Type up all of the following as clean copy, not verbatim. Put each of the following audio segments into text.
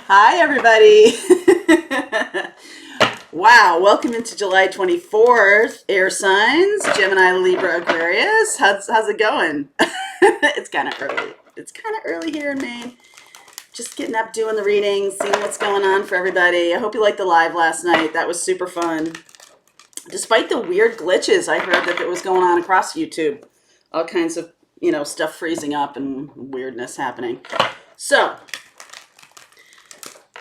Hi, everybody. Wow, welcome into July 24th. Air signs, Gemini, Libra, Aquarius. How's it going? It's kind of early. It's kind of early here in Maine. Just getting up, doing the readings, seeing what's going on for everybody. I hope you liked the live last night. That was super fun. Despite the weird glitches I heard that was going on across YouTube. All kinds of, stuff freezing up and weirdness happening. So,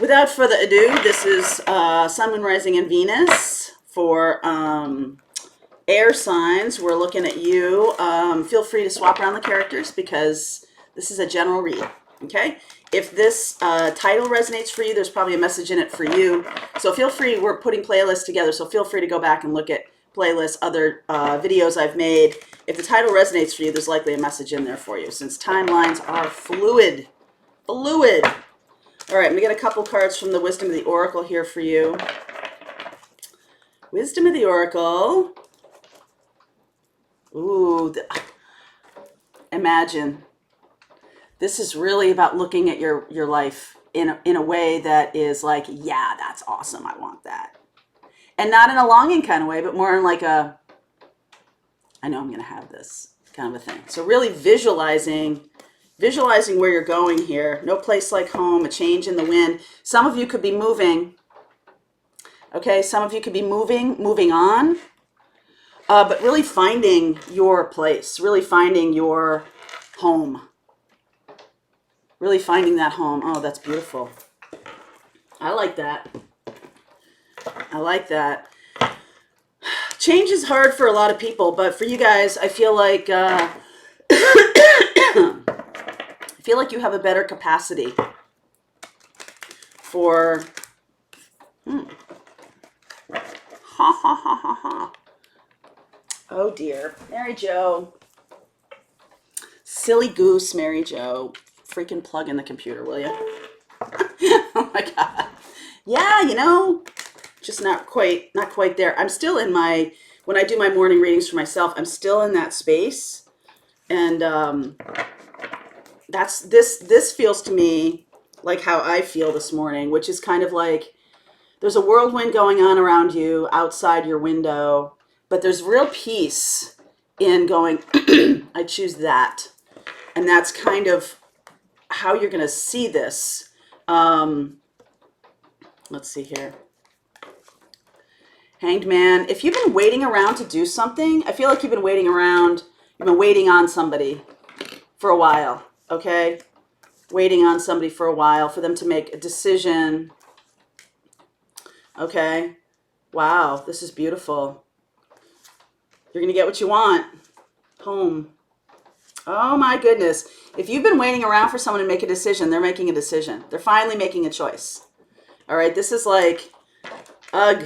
without further ado, this is Sun, Moon, Rising, and Venus for air signs. We're looking at you. Feel free to swap around the characters because this is a general read, okay? If this title resonates for you, there's probably a message in it for you. So feel free, we're putting playlists together, so feel free to go back and look at playlists, other videos I've made. If the title resonates for you, there's likely a message in there for you since timelines are fluid. Fluid. All right, I'm going to get a couple cards from the Wisdom of the Oracle here for you. Wisdom of the Oracle. Ooh, imagine. This is really about looking at your life in a way that is like, yeah, that's awesome. I want that. And not in a longing kind of way, but more in like a, I know I'm going to have this kind of a thing. So really visualizing where you're going here. No place like home, a change in the wind. Some of you could be moving. Okay, some of you could be moving on. But really finding your place, really finding your home. Really finding that home. Oh, that's beautiful. I like that. I like that. Change is hard for a lot of people, but for you guys, I feel like you have a better capacity for ha ha ha ha ha. Oh dear. Mary Jo. Silly goose, Mary Jo. Freaking plug in the computer, will you? Oh my God. Yeah, just not quite there. I'm still in when I do my morning readings for myself, I'm still in that space. And this feels to me like how I feel this morning, which is kind of like there's a whirlwind going on around you outside your window, but there's real peace in going, I choose that. And that's kind of how you're going to see this. Let's see here. Hanged Man. If you've been waiting around to do something, I feel like you've been waiting on somebody for a while, okay? Waiting on somebody for a while for them to make a decision. Okay. Wow, this is beautiful. You're going to get what you want. Home. Oh my goodness. If you've been waiting around for someone to make a decision, they're making a decision. They're finally making a choice. All right, this is like, ugh.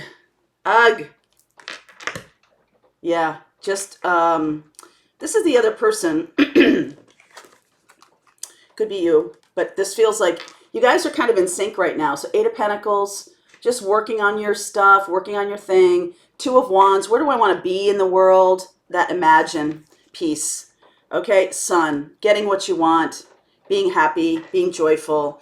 Yeah, just, this is the other person. Could be you, but this feels like you guys are kind of in sync right now. So 8 of Pentacles, just working on your stuff, working on your thing. 2 of Wands, where do I want to be in the world? That imagine piece. Okay, Sun, getting what you want, being happy, being joyful.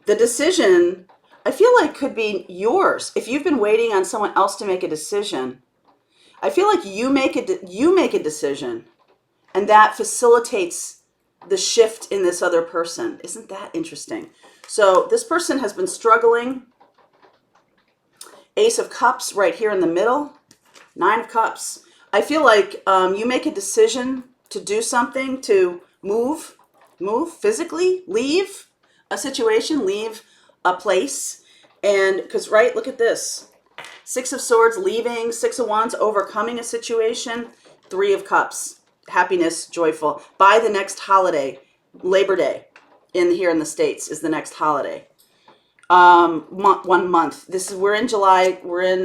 The decision, I feel like could be yours. If you've been waiting on someone else to make a decision, I feel like you make a decision, and that facilitates the shift in this other person. Isn't that interesting? So this person has been struggling. Ace of Cups right here in the middle. 9 of Cups. I feel like you make a decision to do something, to move physically, leave a situation, leave a place. And because, right, look at this. 6 of Swords, leaving. 6 of Wands, overcoming a situation. 3 of Cups, happiness, joyful. By the next holiday, Labor Day, here in the States is the next holiday. 1 month. We're in July. We're in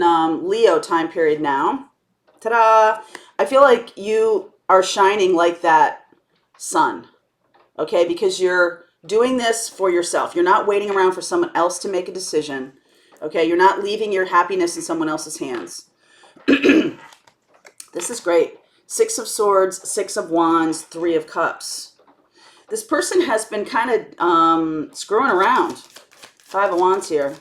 Leo time period now. Ta-da! I feel like you are shining like that sun, okay? Because you're doing this for yourself. You're not waiting around for someone else to make a decision, okay? You're not leaving your happiness in someone else's hands. This is great. 6 of Swords, 6 of Wands, 3 of Cups. This person has been kind of screwing around. Five of Wands here.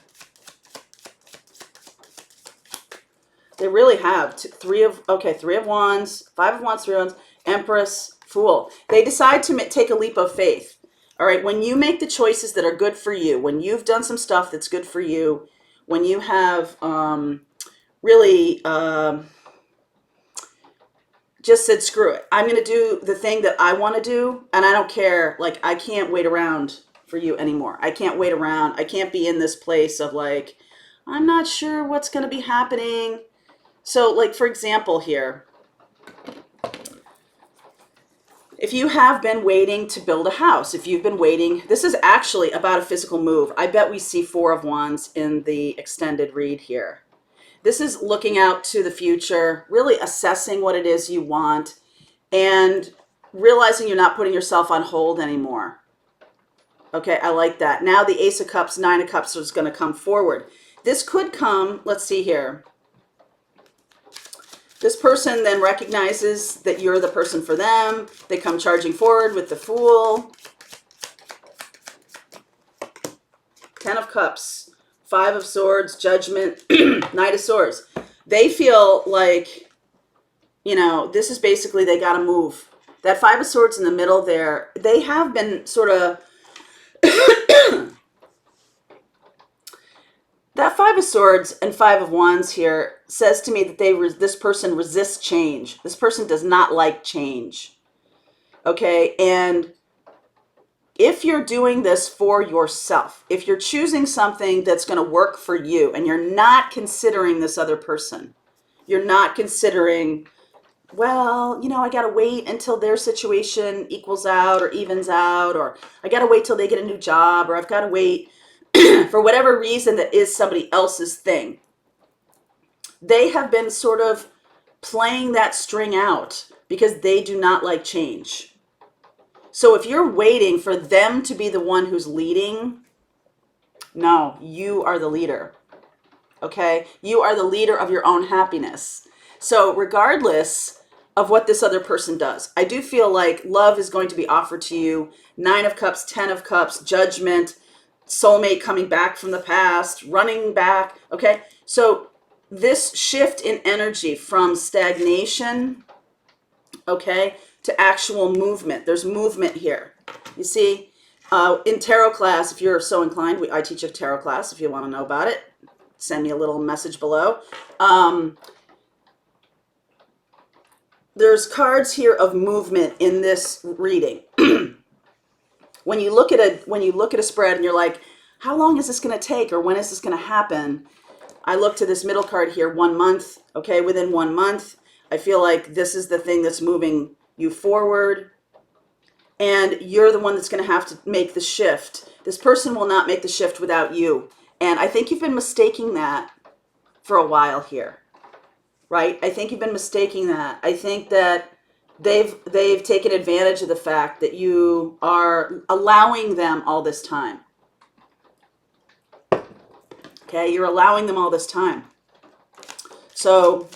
They really have three of Wands, Five of Wands, Three of Wands, Empress, Fool. They decide to take a leap of faith. All right, when you make the choices that are good for you, when you've done some stuff that's good for you, when you have really just said, screw it, I'm going to do the thing that I want to do, and I don't care, like, I can't wait around for you anymore. I can't wait around. I can't be in this place of like, I'm not sure what's going to be happening. So, like, for example here, if you have been waiting to build a house, if you've been waiting, this is actually about a physical move. I bet we see Four of Wands in the extended read here. This is looking out to the future, really assessing what it is you want, and realizing you're not putting yourself on hold anymore. Okay, I like that. Now the Ace of Cups, Nine of Cups is going to come forward. This could come, let's see here. This person then recognizes that you're the person for them. They come charging forward with the Fool. Ten of Cups, Five of Swords, Judgment, Knight of Swords. They feel like, you know, this is basically they got to move. That Five of Swords in the middle there, they have been sort of... That Five of Swords and Five of Wands here says to me that this person resists change. This person does not like change. Okay, and if you're doing this for yourself, if you're choosing something that's going to work for you and you're not considering this other person, you're not considering, well, you know, I got to wait until their situation equals out or evens out, or I got to wait till they get a new job, or I've got to wait for whatever reason that is somebody else's thing. They have been sort of playing that string out because they do not like change. So if you're waiting for them to be the one who's leading, no, you are the leader. Okay? You are the leader of your own happiness. So regardless of what this other person does, I do feel like love is going to be offered to you. Nine of Cups, Ten of Cups, Judgment, soulmate coming back from the past, running back. Okay, so this shift in energy from stagnation, okay, to actual movement. There's movement here. You see, in tarot class, if you're so inclined, I teach a tarot class. If you want to know about it, send me a little message below. There's cards here of movement in this reading. When you look at a spread and you're like, how long is this going to take, or when is this going to happen? I look to this middle card here, 1 month. Okay, within 1 month, I feel like this is the thing that's moving you forward, and you're the one that's going to have to make the shift. This person will not make the shift without you, and I think you've been mistaking that for a while here, right? I think you've been mistaking that. I think that they've taken advantage of the fact that you are allowing them all this time. Okay, you're allowing them all this time. So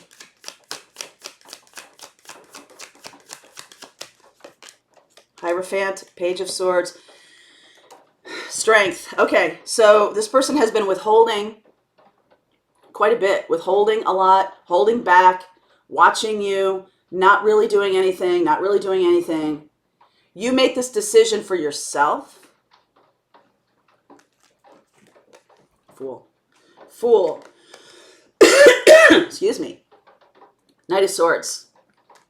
Hierophant, Page of Swords, Strength. Okay, so this person has been withholding quite a bit, withholding a lot, holding back, watching you, not really doing anything, not really doing anything. You make this decision for yourself. Fool. Fool. Excuse me. Knight of Swords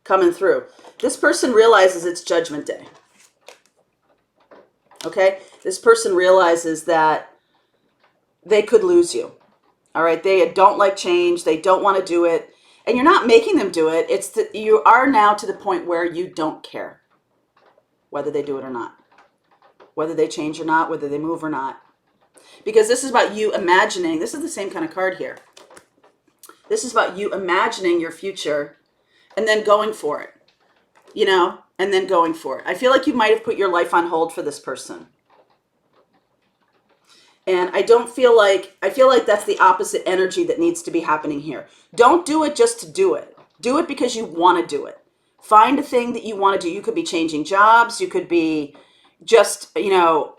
coming through. This person realizes it's Judgment Day. Okay? This person realizes that they could lose you. All right? They don't like change. They don't want to do it. And you're not making them do it. It's that you are now to the point where you don't care whether they do it or not, whether they change or not, whether they move or not. Because this is about you imagining. This is the same kind of card here. This is about you imagining your future and then going for it, you know, and then going for it. I feel like you might have put your life on hold for this person. And I feel like that's the opposite energy that needs to be happening here. Don't do it just to do it. Do it because you want to do it. Find a thing that you want to do. You could be changing jobs. You could be just, you know,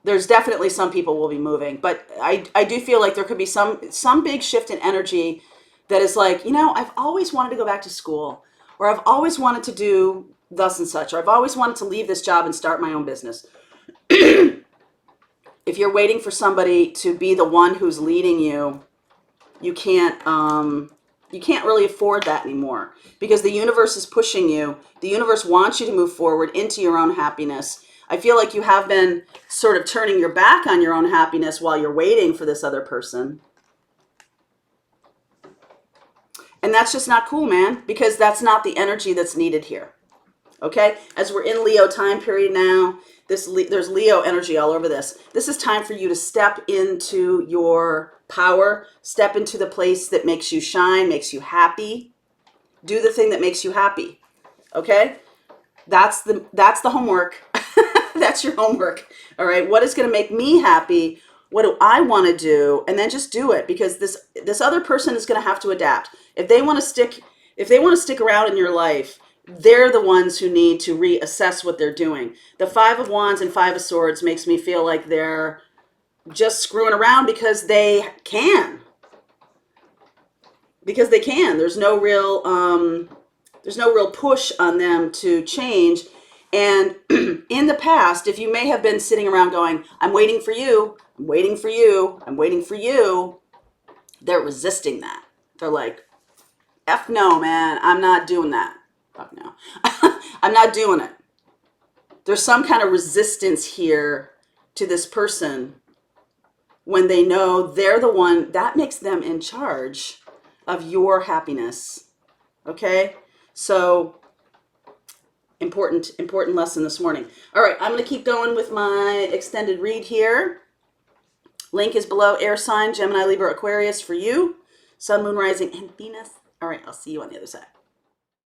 there's definitely some people will be moving, but I do feel like there could be some big shift in energy that is like, you know, I've always wanted to go back to school, or I've always wanted to do thus and such, or I've always wanted to leave this job and start my own business. If you're waiting for somebody to be the one who's leading you, you can't really afford that anymore, because the universe is pushing you. The universe wants you to move forward into your own happiness. I feel like you have been sort of turning your back on your own happiness while you're waiting for this other person. And that's just not cool, man, because that's not the energy that's needed here. Okay? As we're in Leo time period now, there's Leo energy all over this. This is time for you to step into your power, step into the place that makes you shine, makes you happy. Do the thing that makes you happy. Okay? That's the homework. That's your homework. All right? What is going to make me happy? What do I want to do? And then just do it, because this other person is going to have to adapt. If they want to stick around in your life, they're the ones who need to reassess what they're doing. The Five of Wands and Five of Swords makes me feel like they're just screwing around because they can. Because they can. There's no real push on them to change. And in the past, if you may have been sitting around going, I'm waiting for you, I'm waiting for you, I'm waiting for you, they're resisting that. They're like, F no, man, I'm not doing that. Fuck no. I'm not doing it. There's some kind of resistance here to this person when they know they're the one that makes them in charge of your happiness. Okay? So important lesson this morning. All right, I'm going to keep going with my extended read here. Link is below. Air sign, Gemini, Libra, Aquarius for you. Sun, Moon, Rising, and Venus. All right, I'll see you on the other side.